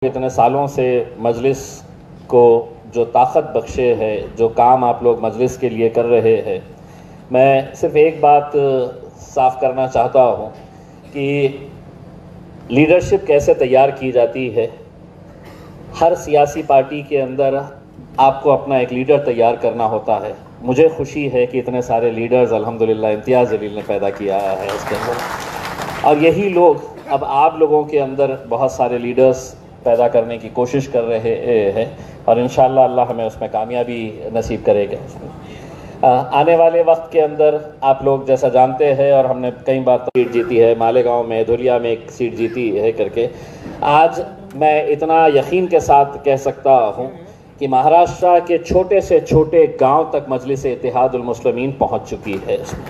इतने सालों से मजलिस को जो ताकत बख्शे है, जो काम आप लोग मजलिस के लिए कर रहे हैं, मैं सिर्फ एक बात साफ करना चाहता हूँ कि लीडरशिप कैसे तैयार की जाती है। हर सियासी पार्टी के अंदर आपको अपना एक लीडर तैयार करना होता है। मुझे खुशी है कि इतने सारे लीडर्स अल्हम्दुलिल्लाह इम्तियाज़ जलील ने पैदा किया है इसके अंदर, और यही लोग अब आप लोगों के अंदर बहुत सारे लीडर्स पैदा करने की कोशिश कर रहे हैं और इंशाअल्लाह अल्लाह हमें उसमें कामयाबी नसीब करेगा। आने वाले वक्त के अंदर आप लोग जैसा जानते हैं, और हमने कई बार सीट जीती है, मालेगांव में, धुलिया में एक सीट जीती है करके, आज मैं इतना यकीन के साथ कह सकता हूँ कि महाराष्ट्र के छोटे से छोटे गांव तक मजलिस इत्तेहादुल मुस्लिमीन पहुँच चुकी है इसमें।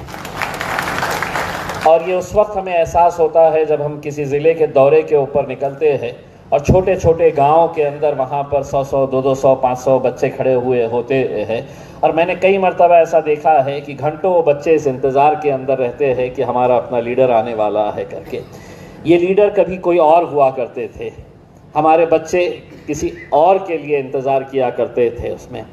और ये उस वक्त हमें एहसास होता है जब हम किसी ज़िले के दौरे के ऊपर निकलते हैं और छोटे छोटे गाँव के अंदर वहाँ पर 100-100, 200-200, 500 बच्चे खड़े हुए होते हैं। और मैंने कई मरतबा ऐसा देखा है कि घंटों वो बच्चे इस इंतज़ार के अंदर रहते हैं कि हमारा अपना लीडर आने वाला है करके। ये लीडर कभी कोई और हुआ करते थे, हमारे बच्चे किसी और के लिए इंतज़ार किया करते थे उसमें,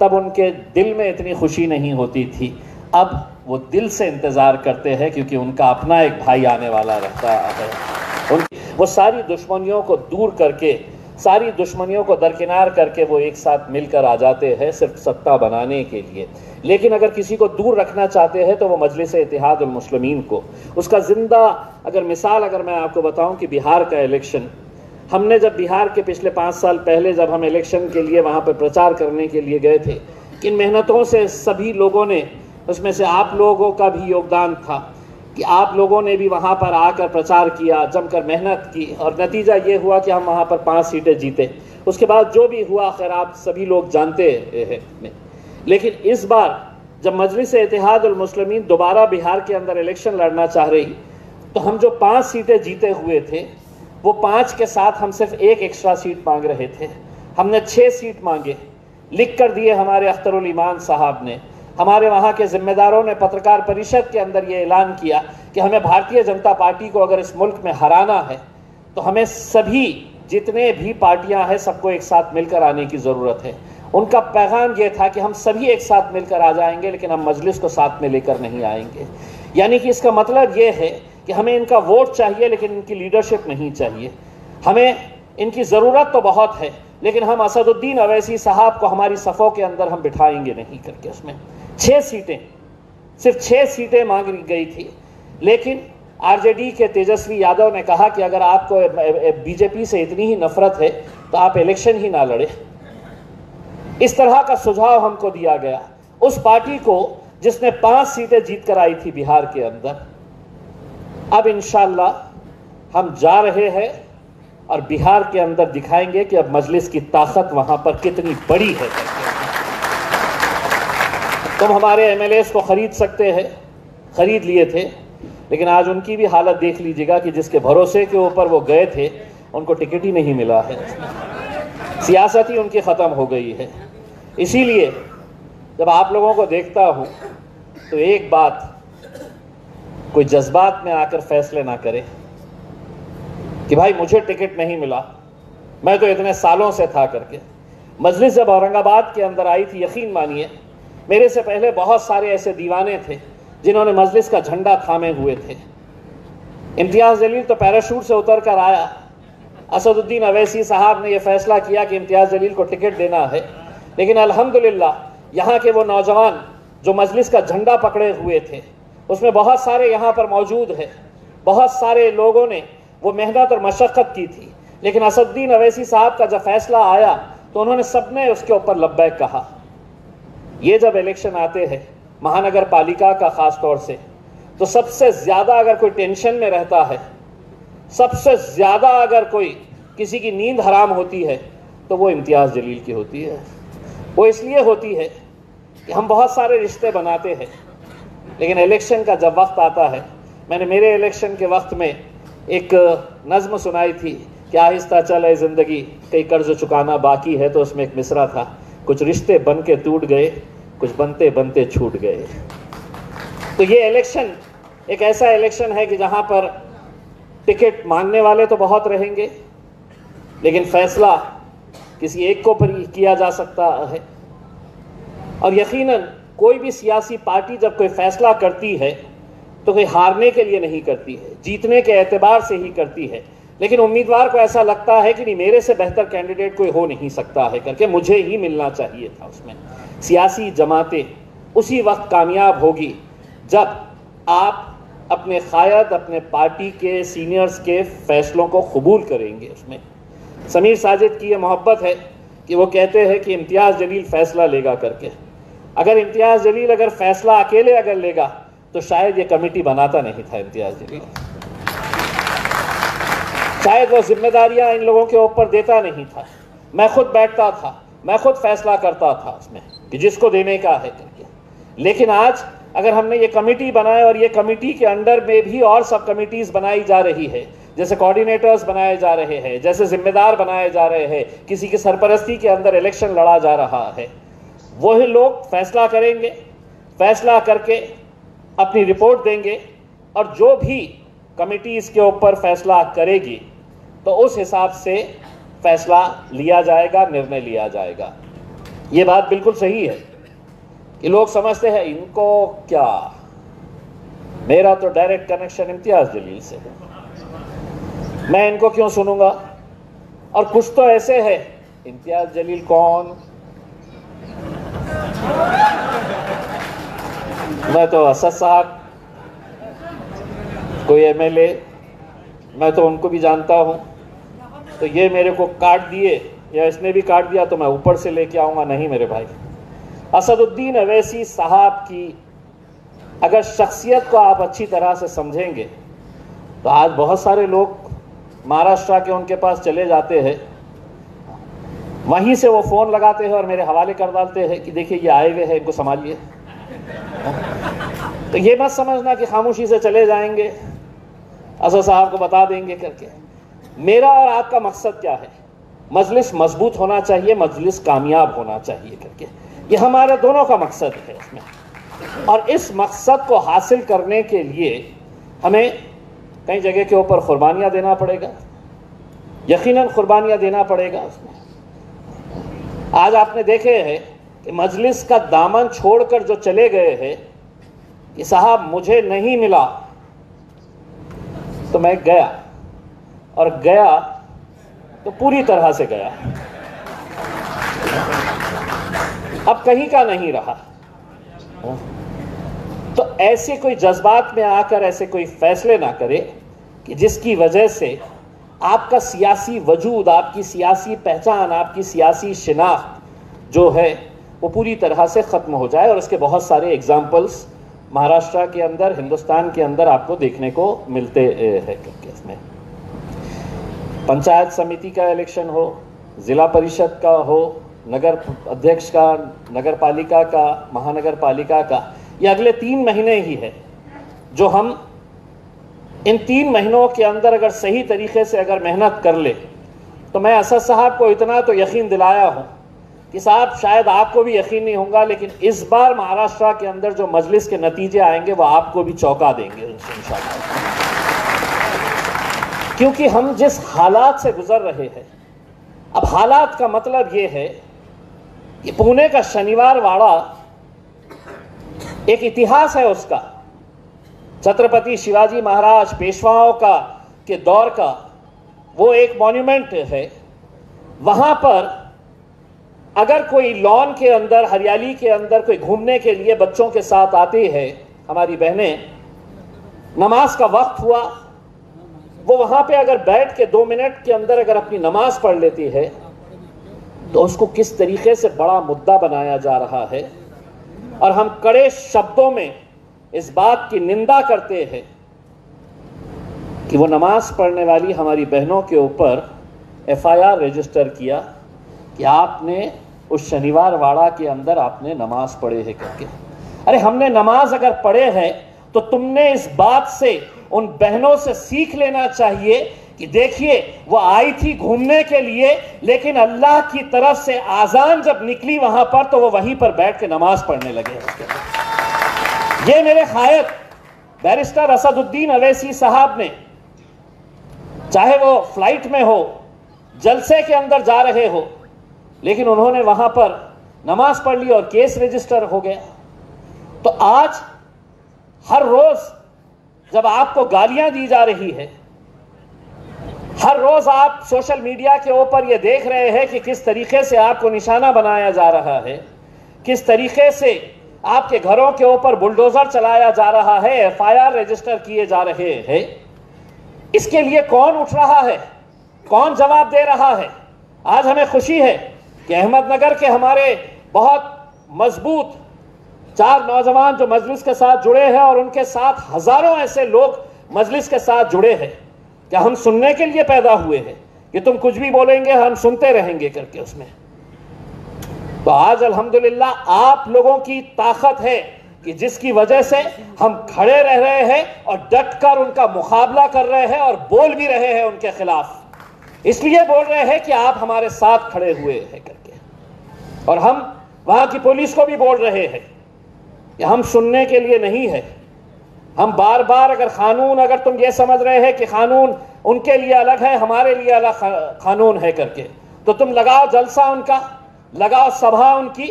तब उनके दिल में इतनी खुशी नहीं होती थी। अब वो दिल से इंतज़ार करते हैं क्योंकि उनका अपना एक भाई आने वाला रहता है। वो सारी दुश्मनियों को दूर करके, सारी दुश्मनियों को दरकिनार करके वो एक साथ मिलकर आ जाते हैं सिर्फ सत्ता बनाने के लिए। लेकिन अगर किसी को दूर रखना चाहते हैं तो वो मजलिस इत्तेहादुल मुस्लिमीन को, उसका ज़िंदा अगर मैं आपको बताऊं कि बिहार का इलेक्शन, हमने जब बिहार के पिछले 5 साल पहले जब हम इलेक्शन के लिए वहाँ पर प्रचार करने के लिए गए थे, किन मेहनतों से सभी लोगों ने, उसमें से आप लोगों का भी योगदान था कि आप लोगों ने भी वहाँ पर आकर प्रचार किया, जमकर मेहनत की, और नतीजा ये हुआ कि हम वहाँ पर 5 सीटें जीते। उसके बाद जो भी हुआ खैर आप सभी लोग जानते हैं। लेकिन इस बार जब मजलिस इत्तेहादुल मुस्लिमीन दोबारा बिहार के अंदर इलेक्शन लड़ना चाह रही, तो हम जो 5 सीटें जीते हुए थे, वो 5 के साथ हम सिर्फ एक एक्स्ट्रा सीट मांग रहे थे। हमने 6 सीट मांगे, लिख कर दिए हमारे अख्तरुल ईमान साहब ने। हमारे वहाँ के ज़िम्मेदारों ने पत्रकार परिषद के अंदर ये ऐलान किया कि हमें भारतीय जनता पार्टी को अगर इस मुल्क में हराना है तो हमें सभी जितने भी पार्टियां हैं सबको एक साथ मिलकर आने की ज़रूरत है। उनका पैगाम ये था कि हम सभी एक साथ मिलकर आ जाएंगे, लेकिन हम मजलिस को साथ में लेकर नहीं आएंगे। यानी कि इसका मतलब ये है कि हमें इनका वोट चाहिए लेकिन इनकी लीडरशिप नहीं चाहिए। हमें इनकी ज़रूरत तो बहुत है, लेकिन हम असदुद्दीन अवैसी साहब को हमारी सफ़ों के अंदर हम बिठाएंगे नहीं करके। उसमें 6 सीटें, सिर्फ 6 सीटें मांगी गई थी। लेकिन आरजेडी के तेजस्वी यादव ने कहा कि अगर आपको बीजेपी से इतनी ही नफरत है तो आप इलेक्शन ही ना लड़े। इस तरह का सुझाव हमको दिया गया, उस पार्टी को जिसने 5 सीटें जीत कर आई थी बिहार के अंदर। अब इंशाअल्लाह हम जा रहे हैं और बिहार के अंदर दिखाएंगे कि अब मजलिस की ताकत वहां पर कितनी बड़ी है। तुम हमारे एमएलएस को खरीद सकते हैं, खरीद लिए थे, लेकिन आज उनकी भी हालत देख लीजिएगा कि जिसके भरोसे के ऊपर वो गए थे उनको टिकट ही नहीं मिला है। सियासत ही उनकी ख़त्म हो गई है। इसीलिए जब आप लोगों को देखता हूँ तो एक बात, कोई जज्बात में आकर फैसले ना करे कि भाई मुझे टिकट नहीं मिला, मैं तो इतने सालों से था करके। मजलिस जब औरंगाबाद के अंदर आई थी, यकीन मानिए मेरे से पहले बहुत सारे ऐसे दीवाने थे जिन्होंने मजलिस का झंडा थामे हुए थे। इम्तियाज़ जलील तो पैराशूट से उतर कर आया, असदुद्दीन अवैसी साहब ने यह फैसला किया कि इम्तियाज़ जलील को टिकट देना है, लेकिन अल्हम्दुलिल्लाह यहाँ के वो नौजवान जो मजलिस का झंडा पकड़े हुए थे, उसमें बहुत सारे यहाँ पर मौजूद हैं। बहुत सारे लोगों ने वो मेहनत और मशक्क़त की थी, लेकिन असदुद्दीन अवैसी साहब का जब फैसला आया तो उन्होंने सबने उसके ऊपर लब्बैक कहा। ये जब इलेक्शन आते हैं महानगर पालिका का ख़ास तौर से, तो सबसे ज़्यादा अगर कोई टेंशन में रहता है, सबसे ज़्यादा अगर कोई किसी की नींद हराम होती है तो वो इम्तियाज़ जलील की होती है। वो इसलिए होती है कि हम बहुत सारे रिश्ते बनाते हैं, लेकिन इलेक्शन का जब वक्त आता है, मैंने मेरे इलेक्शन के वक्त में एक नज़्म सुनाई थी कि आहिस्ता चले ज़िंदगी कई कर्ज चुकाना बाकी है, तो उसमें एक मिसरा था, कुछ रिश्ते बन के टूट गए, कुछ बनते बनते छूट गए। तो ये इलेक्शन एक ऐसा इलेक्शन है कि जहाँ पर टिकट मांगने वाले तो बहुत रहेंगे, लेकिन फैसला किसी एक को पर किया जा सकता है। और यकीनन कोई भी सियासी पार्टी जब कोई फैसला करती है तो कोई हारने के लिए नहीं करती है, जीतने के एतबार से ही करती है। लेकिन उम्मीदवार को ऐसा लगता है कि नहीं, मेरे से बेहतर कैंडिडेट कोई हो नहीं सकता है करके मुझे ही मिलना चाहिए था उसमें। सियासी जमातें उसी वक्त कामयाब होगी जब आप अपने कायद, अपने पार्टी के सीनियर्स के फैसलों को कबूल करेंगे। उसमें समीर साजिद की ये मोहब्बत है कि वो कहते हैं कि इम्तियाज़ जलील फैसला लेगा करके। अगर इम्तियाज़ जलील अगर फैसला अकेले अगर लेगा तो शायद ये कमेटी बनाता नहीं था इम्तियाज़ जलील, शायद वो जिम्मेदारियां इन लोगों के ऊपर देता नहीं था। मैं खुद बैठता था, मैं खुद फैसला करता था उसमें कि जिसको देने का है करके। लेकिन आज अगर हमने ये कमेटी बनाए और ये कमेटी के अंडर में भी और सब कमिटीज़ बनाई जा रही है, जैसे कोऑर्डिनेटर्स बनाए जा रहे हैं, जैसे जिम्मेदार बनाए जा रहे हैं, किसी की सरपरस्ती के अंदर इलेक्शन लड़ा जा रहा है, वही लोग फैसला करेंगे, फैसला करके अपनी रिपोर्ट देंगे और जो भी कमेटी इसके ऊपर फैसला करेगी तो उस हिसाब से फैसला लिया जाएगा, निर्णय लिया जाएगा। ये बात बिल्कुल सही है कि लोग समझते हैं इनको क्या, मेरा तो डायरेक्ट कनेक्शन इम्तियाज़ जलील से है, मैं इनको क्यों सुनूंगा। और कुछ तो ऐसे है, इम्तियाज़ जलील कौन, मैं तो असद साहब कोई एमएलए, मैं तो उनको भी जानता हूँ, तो ये मेरे को काट दिए या इसने भी काट दिया तो मैं ऊपर से लेके आऊँगा। नहीं मेरे भाई, असदुद्दीन अवैसी साहब की अगर शख्सियत को आप अच्छी तरह से समझेंगे तो आज बहुत सारे लोग महाराष्ट्र के उनके पास चले जाते हैं, वहीं से वो फ़ोन लगाते हैं और मेरे हवाले कर डालते हैं कि देखिए ये आए हुए हैं, इनको संभालिए। तो ये मत समझना कि खामोशी से चले जाएंगे, असद साहब को बता देंगे करके। मेरा और आपका मकसद क्या है, मजलिस मजबूत होना चाहिए, मजलिस कामयाब होना चाहिए करके, ये हमारे दोनों का मकसद है इसमें। और इस मकसद को हासिल करने के लिए हमें कई जगह के ऊपर कुर्बानियाँ देना पड़ेगा, यकीनन कुर्बानियाँ देना पड़ेगा उसमें। आज आपने देखे हैं कि मजलिस का दामन छोड़कर जो चले गए हैं कि साहब मुझे नहीं मिला तो मैं गया, और गया तो पूरी तरह से गया, अब कहीं का नहीं रहा। तो ऐसे कोई जज्बात में आकर ऐसे कोई फैसले ना करे कि जिसकी वजह से आपका सियासी वजूद, आपकी सियासी पहचान, आपकी सियासी शिनाख्त जो है वो पूरी तरह से ख़त्म हो जाए। और उसके बहुत सारे एग्जाम्पल्स महाराष्ट्र के अंदर, हिंदुस्तान के अंदर आपको देखने को मिलते हैं। इसमें पंचायत समिति का इलेक्शन हो, ज़िला परिषद का हो, नगर अध्यक्ष का, नगर पालिका का, महानगर पालिका का, ये अगले 3 महीने ही है जो हम इन 3 महीनों के अंदर अगर सही तरीके से अगर मेहनत कर ले तो मैं असद साहब को इतना तो यकीन दिलाया हूँ कि साहब शायद आपको भी यकीन नहीं होगा, लेकिन इस बार महाराष्ट्र के अंदर जो मजलिस के नतीजे आएंगे वो आपको भी चौंका देंगे इंशाअल्लाह। क्योंकि हम जिस हालात से गुजर रहे हैं, अब हालात का मतलब ये है कि पुणे का शनिवार वाड़ा एक इतिहास है उसका, छत्रपति शिवाजी महाराज पेशवाओं का के दौर का वो एक मॉन्यूमेंट है। वहाँ पर अगर कोई लॉन के अंदर, हरियाली के अंदर कोई घूमने के लिए बच्चों के साथ आती है हमारी बहनें, नमाज का वक्त हुआ, वो वहाँ पे अगर बैठ के 2 मिनट के अंदर अगर अपनी नमाज पढ़ लेती है तो उसको किस तरीके से बड़ा मुद्दा बनाया जा रहा है। और हम कड़े शब्दों में इस बात की निंदा करते हैं कि वो नमाज पढ़ने वाली हमारी बहनों के ऊपर FIR रजिस्टर किया कि आपने उस शनिवार वाड़ा के अंदर आपने नमाज पढ़े है करके। अरे हमने नमाज अगर पढ़े हैं तो तुमने इस बात से उन बहनों से सीख लेना चाहिए कि देखिए वो आई थी घूमने के लिए, लेकिन अल्लाह की तरफ से आजान जब निकली वहां पर तो वो वहीं पर बैठ के नमाज पढ़ने लगे। ये मेरे कायद बैरिस्टर असदुद्दीन अवैसी साहब ने, चाहे वो फ्लाइट में हो, जलसे के अंदर जा रहे हो, लेकिन उन्होंने वहां पर नमाज पढ़ ली और केस रजिस्टर हो गया। तो आज हर रोज जब आपको गालियां दी जा रही है, हर रोज आप सोशल मीडिया के ऊपर ये देख रहे हैं कि किस तरीके से आपको निशाना बनाया जा रहा है, किस तरीके से आपके घरों के ऊपर बुलडोजर चलाया जा रहा है, एफआईआर रजिस्टर किए जा रहे हैं, इसके लिए कौन उठ रहा है, कौन जवाब दे रहा है? आज हमें खुशी है कि अहमदनगर के हमारे बहुत मजबूत 4 नौजवान जो मजलिस के साथ जुड़े हैं और उनके साथ हजारों ऐसे लोग मजलिस के साथ जुड़े हैं, क्या हम सुनने के लिए पैदा हुए हैं कि तुम कुछ भी बोलेंगे हम सुनते रहेंगे करके उसमें। तो आज अल्हम्दुलिल्लाह आप लोगों की ताकत है कि जिसकी वजह से हम खड़े रह रहे हैं और डट कर उनका मुकाबला कर रहे हैं और बोल भी रहे हैं उनके खिलाफ। इसलिए बोल रहे हैं कि आप हमारे साथ खड़े हुए हैं करके। और हम वहां की पुलिस को भी बोल रहे हैं कि हम सुनने के लिए नहीं है। हम बार बार अगर तुम ये समझ रहे हैं कि कानून उनके लिए अलग है, हमारे लिए अलग कानून है करके, तो तुम लगाओ जलसा उनका, लगाओ सभा उनकी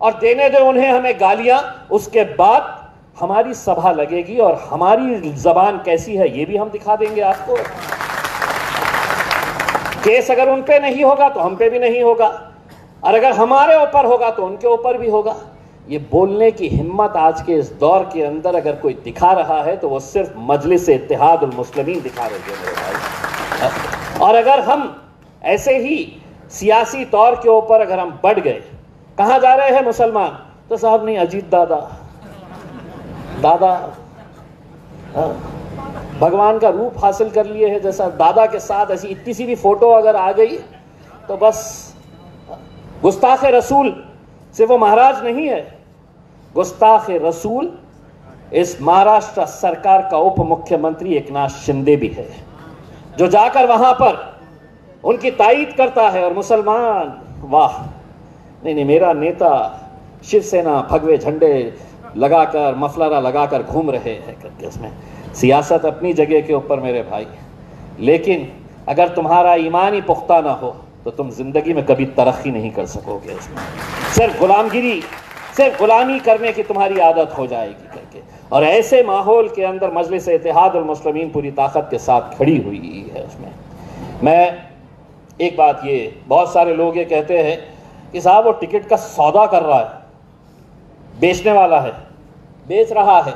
और देने दो उन्हें हमें गालियां। उसके बाद हमारी सभा लगेगी और हमारी जबान कैसी है ये भी हम दिखा देंगे आपको। केस अगर उन पे नहीं होगा तो हम पे भी नहीं होगा, और अगर हमारे ऊपर होगा तो उनके ऊपर भी होगा। ये बोलने की हिम्मत आज के इस दौर के अंदर अगर कोई दिखा रहा है तो वो सिर्फ मजलिस इत्तेहादुल मुस्लिमीन दिखा रही है मेरे भाई। और अगर हम ऐसे ही सियासी तौर के ऊपर अगर हम बढ़ गए, कहाँ जा रहे हैं मुसलमान, तो साहब नहीं अजीत दादा भगवान का रूप हासिल कर लिए है, जैसा दादा के साथ ऐसी इतनी सी भी फोटो अगर आ गई तो बस। गुस्ताख रसूल सिर्फ वो महाराज नहीं है, गुस्ताख रसूल इस महाराष्ट्र सरकार का उप मुख्यमंत्री एकनाथ शिंदे भी है, जो जाकर वहां पर उनकी तायीद करता है। और मुसलमान वाह नहीं मेरा नेता शिवसेना भगवे झंडे लगाकर मफलरा लगाकर घूम रहे हैं करके। उसमें सियासत अपनी जगह के ऊपर मेरे भाई, लेकिन अगर तुम्हारा ईमान ही पुख्ता ना हो तो तुम जिंदगी में कभी तरक्की नहीं कर सकोगे। उसमें सिर्फ गुलामगिरी, सिर्फ गुलामी करने की तुम्हारी आदत हो जाएगी करके। और ऐसे माहौल के अंदर मजलिस इत्तेहादुल मुस्लिमीन पूरी ताकत के साथ खड़ी हुई है। उसमें मैं एक बात, ये बहुत सारे लोग ये कहते हैं कि साहब वो टिकट का सौदा कर रहा है, बेचने वाला है, बेच रहा है।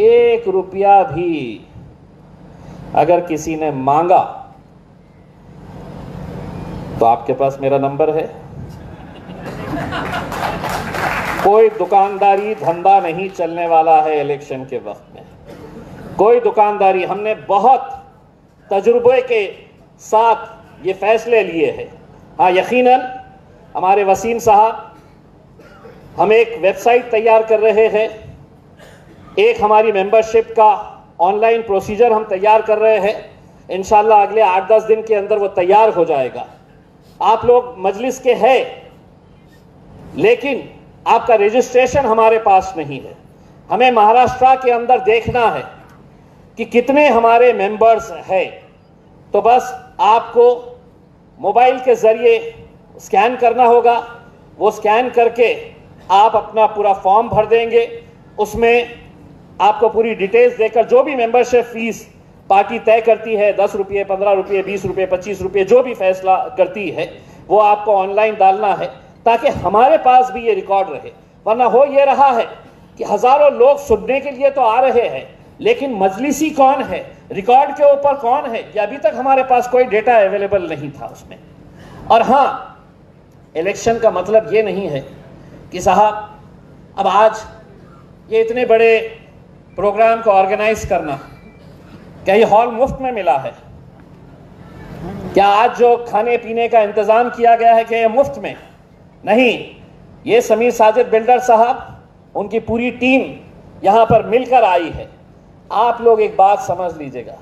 1 रुपया भी अगर किसी ने मांगा तो आपके पास मेरा नंबर है। कोई दुकानदारी धंधा नहीं चलने वाला है इलेक्शन के वक्त में, कोई दुकानदारी। हमने बहुत तजुर्बे के साथ ये फैसले लिए हैं। हाँ, यकीनन हमारे वसीम साहब, हम एक वेबसाइट तैयार कर रहे हैं, एक हमारी मेंबरशिप का ऑनलाइन प्रोसीजर हम तैयार कर रहे हैं। इंशाल्लाह अगले 8-10 दिन के अंदर वो तैयार हो जाएगा। आप लोग मजलिस के हैं, लेकिन आपका रजिस्ट्रेशन हमारे पास नहीं है। हमें महाराष्ट्र के अंदर देखना है कि कितने हमारे मेंबर्स हैं। तो बस आपको मोबाइल के ज़रिए स्कैन करना होगा। वो स्कैन करके आप अपना पूरा फॉर्म भर देंगे, उसमें आपको पूरी डिटेल्स देकर जो भी मेंबरशिप फीस पार्टी तय करती है, 10 रुपये, 15 रुपये, 20 रुपये, 25 रुपये, जो भी फैसला करती है, वो आपको ऑनलाइन डालना है ताकि हमारे पास भी ये रिकॉर्ड रहे। वरना हो ये रहा है कि हज़ारों लोग सुनने के लिए तो आ रहे हैं, लेकिन मजलिसी कौन है, रिकॉर्ड के ऊपर कौन है, ये अभी तक हमारे पास कोई डेटा अवेलेबल नहीं था उसमें। और हाँ, इलेक्शन का मतलब ये नहीं है कि साहब अब आज ये इतने बड़े प्रोग्राम को ऑर्गेनाइज करना, क्या ये हॉल मुफ्त में मिला है? क्या आज जो खाने पीने का इंतज़ाम किया गया है क्या ये मुफ्त में? नहीं, ये समीर साजिद बिल्डर साहब, उनकी पूरी टीम यहाँ पर मिलकर आई है। आप लोग एक बात समझ लीजिएगा,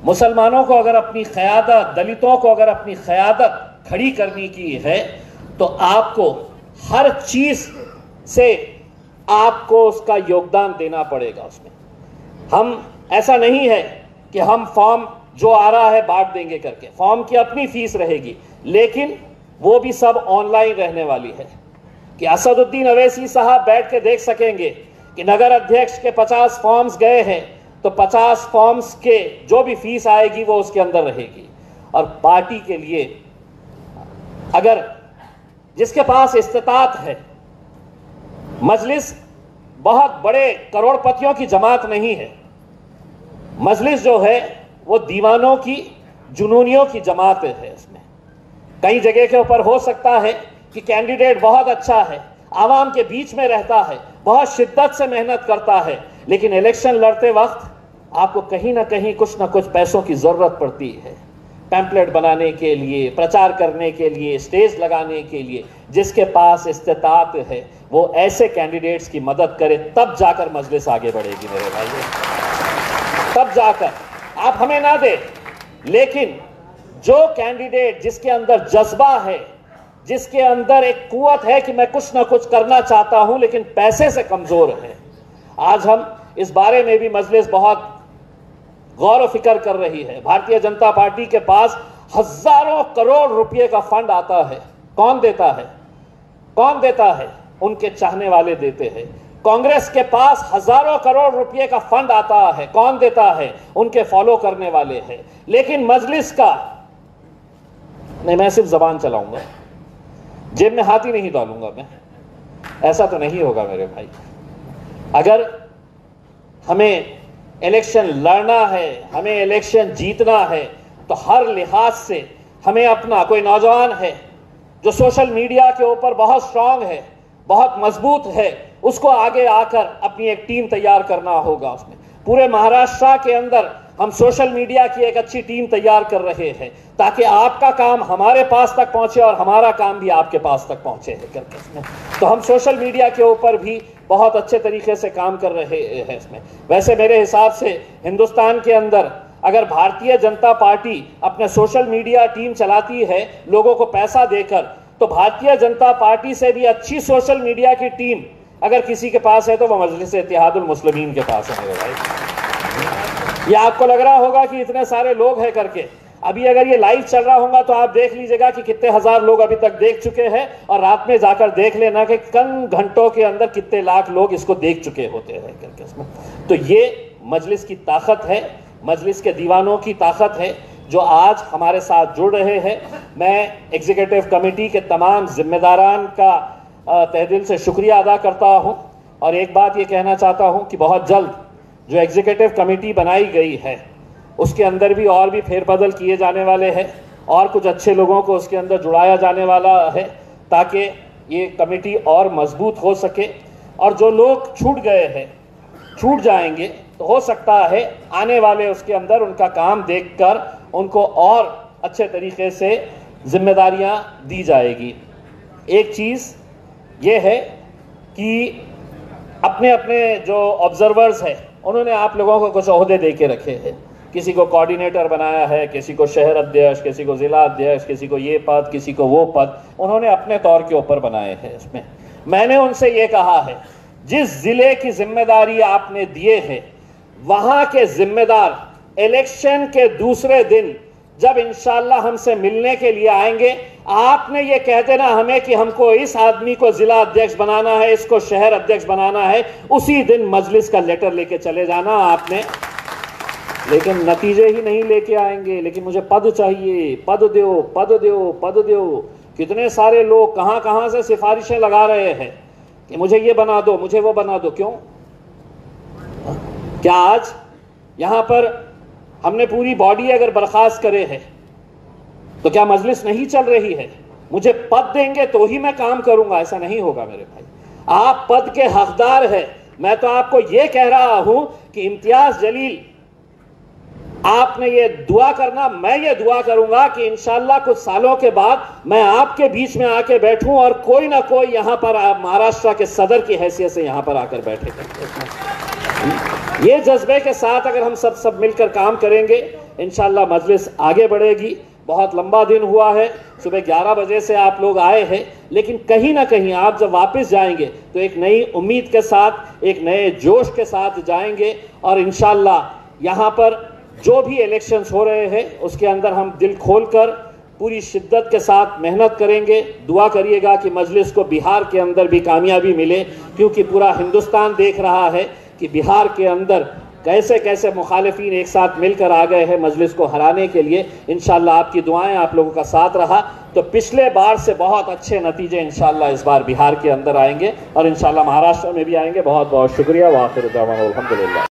मुसलमानों को अगर अपनी क़यादत, दलितों को अगर अपनी क़यादत खड़ी करनी की है तो आपको हर चीज़ से आपको उसका योगदान देना पड़ेगा। उसमें हम, ऐसा नहीं है कि हम फॉर्म जो आ रहा है बांट देंगे करके। फॉर्म की अपनी फीस रहेगी, लेकिन वो भी सब ऑनलाइन रहने वाली है कि असदुद्दीन अवैसी साहब बैठ के देख सकेंगे कि नगर अध्यक्ष के 50 फॉर्म्स गए हैं तो 50 फॉर्म्स के जो भी फीस आएगी वो उसके अंदर रहेगी। और पार्टी के लिए अगर जिसके पास इस्तिताअत है, मजलिस बहुत बड़े करोड़पतियों की जमात नहीं है, मजलिस जो है वो दीवानों की, जुनूनियों की जमात है। इसमें कई जगह के ऊपर हो सकता है कि कैंडिडेट बहुत अच्छा है, आवाम के बीच में रहता है, बहुत शिद्दत से मेहनत करता है, लेकिन इलेक्शन लड़ते वक्त आपको कहीं ना कहीं कुछ ना कुछ पैसों की ज़रूरत पड़ती है, पैम्पलेट बनाने के लिए, प्रचार करने के लिए, स्टेज लगाने के लिए। जिसके पास इस्तिताअत है वो ऐसे कैंडिडेट्स की मदद करे, तब जाकर मजलिस आगे बढ़ेगी मेरे भाई, तब जाकर। आप हमें ना दे, लेकिन जो कैंडिडेट जिसके अंदर जज्बा है, जिसके अंदर एक कुव्वत है कि मैं कुछ ना कुछ करना चाहता हूं लेकिन पैसे से कमजोर है। आज हम इस बारे में भी मजलिस बहुत गौर फिक्र कर रही है। भारतीय जनता पार्टी के पास हजारों करोड़ रुपए का फंड आता है। कौन देता है? कौन देता है? उनके चाहने वाले देते हैं। कांग्रेस के पास हजारों करोड़ रुपए का फंड आता है। कौन देता है? उनके फॉलो करने वाले हैं। लेकिन मजलिस का नहीं, मैं सिर्फ जबान चलाऊंगा, जेब में हाथ ही नहीं डालूंगा मैं, ऐसा तो नहीं होगा मेरे भाई। अगर हमें इलेक्शन लड़ना है, हमें इलेक्शन जीतना है, तो हर लिहाज से हमें अपना, कोई नौजवान है जो सोशल मीडिया के ऊपर बहुत स्ट्रांग है, बहुत मजबूत है, उसको आगे आकर अपनी एक टीम तैयार करना होगा। उसमें पूरे महाराष्ट्र के अंदर हम सोशल मीडिया की एक अच्छी टीम तैयार कर रहे हैं ताकि आपका काम हमारे पास तक पहुंचे और हमारा काम भी आपके पास तक पहुंचे है करके। इसमें तो हम सोशल मीडिया के ऊपर भी बहुत अच्छे तरीके से काम कर रहे हैं। इसमें वैसे मेरे हिसाब से हिंदुस्तान के अंदर अगर भारतीय जनता पार्टी अपने सोशल मीडिया टीम चलाती है लोगों को पैसा देकर, तो भारतीय जनता पार्टी से भी अच्छी सोशल मीडिया की टीम अगर किसी के पास है तो वह मजलिस इत्तेहादुल मुस्लिमीन के पास है मेरे भाई। ये आपको लग रहा होगा कि इतने सारे लोग हैं करके, अभी अगर ये लाइव चल रहा होगा तो आप देख लीजिएगा कि कितने हजार लोग अभी तक देख चुके हैं, और रात में जाकर देख लेना कि कम घंटों के अंदर कितने लाख लोग इसको देख चुके होते हैं करके। इसमें तो ये मजलिस की ताकत है, मजलिस के दीवानों की ताकत है जो आज हमारे साथ जुड़ रहे हैं। मैं एग्जीक्यूटिव कमेटी के तमाम जिम्मेदारान का तहे दिल से शुक्रिया अदा करता हूं, और एक बात ये कहना चाहता हूं कि बहुत जल्द जो एग्जीक्यूटिव कमेटी बनाई गई है उसके अंदर भी और भी फेरबदल किए जाने वाले हैं, और कुछ अच्छे लोगों को उसके अंदर जुड़ाया जाने वाला है ताकि ये कमेटी और मजबूत हो सके। और जो लोग छूट गए हैं, छूट जाएंगे, तो हो सकता है आने वाले उसके अंदर उनका काम देखकर उनको और अच्छे तरीके से जिम्मेदारियां दी जाएगी। एक चीज़ ये है कि अपने अपने जो ऑब्जर्वर्स हैं उन्होंने आप लोगों को कुछ ओहदे दे के रखे हैं। किसी को कोऑर्डिनेटर बनाया है, किसी को शहर अध्यक्ष, किसी को ज़िला अध्यक्ष, किसी को ये पद, किसी को वो पद, उन्होंने अपने तौर के ऊपर बनाए हैं। इसमें मैंने उनसे ये कहा है, जिस ज़िले की जिम्मेदारी आपने दिए हैं वहाँ के जिम्मेदार इलेक्शन के दूसरे दिन जब इंशाल्लाह हमसे मिलने के लिए आएंगे, आपने ये कह देना हमें कि हमको इस आदमी को जिला अध्यक्ष बनाना है, इसको शहर अध्यक्ष बनाना है, उसी दिन मजलिस का लेटर लेके चले जाना आपने। लेकिन नतीजे ही नहीं लेके आएंगे, लेकिन मुझे पद चाहिए, पद दो, पद दो, पद दो। कितने सारे लोग कहां कहां से सिफारिशें लगा रहे हैं कि मुझे ये बना दो, मुझे वो बना दो। क्यों? क्या आज यहां पर हमने पूरी बॉडी अगर बर्खास्त करे है तो क्या मजलिस नहीं चल रही है? मुझे पद देंगे तो ही मैं काम करूंगा, ऐसा नहीं होगा मेरे भाई। आप पद के हकदार हैं। मैं तो आपको यह कह रहा हूं कि इम्तियाज जलील, आपने ये दुआ करना, मैं ये दुआ करूंगा कि इंशाल्लाह कुछ सालों के बाद मैं आपके बीच में आके बैठूं और कोई ना कोई यहां पर महाराष्ट्र के सदर की हैसियत से यहां पर आकर बैठे। ये जज्बे के साथ अगर हम सब मिलकर काम करेंगे इंशाल्लाह मजलिस आगे बढ़ेगी। बहुत लंबा दिन हुआ है, सुबह 11 बजे से आप लोग आए हैं, लेकिन कहीं ना कहीं आप जब वापस जाएंगे तो एक नई उम्मीद के साथ, एक नए जोश के साथ जाएंगे, और इंशाल्लाह यहाँ पर जो भी इलेक्शंस हो रहे हैं उसके अंदर हम दिल खोलकर पूरी शिद्दत के साथ मेहनत करेंगे। दुआ करिएगा कि मजलिस को बिहार के अंदर भी कामयाबी मिले, क्योंकि पूरा हिंदुस्तान देख रहा है कि बिहार के अंदर कैसे कैसे मुखालिफिन एक साथ मिलकर आ गए हैं मजलिस को हराने के लिए। इंशाअल्लाह आपकी दुआएं, आप लोगों का साथ रहा तो पिछले बार से बहुत अच्छे नतीजे इंशाअल्लाह इस बार बिहार के अंदर आएंगे और इंशाअल्लाह महाराष्ट्र में भी आएंगे। बहुत बहुत शुक्रिया। वाखिर दावाना अल्हम्दुलिल्लाह।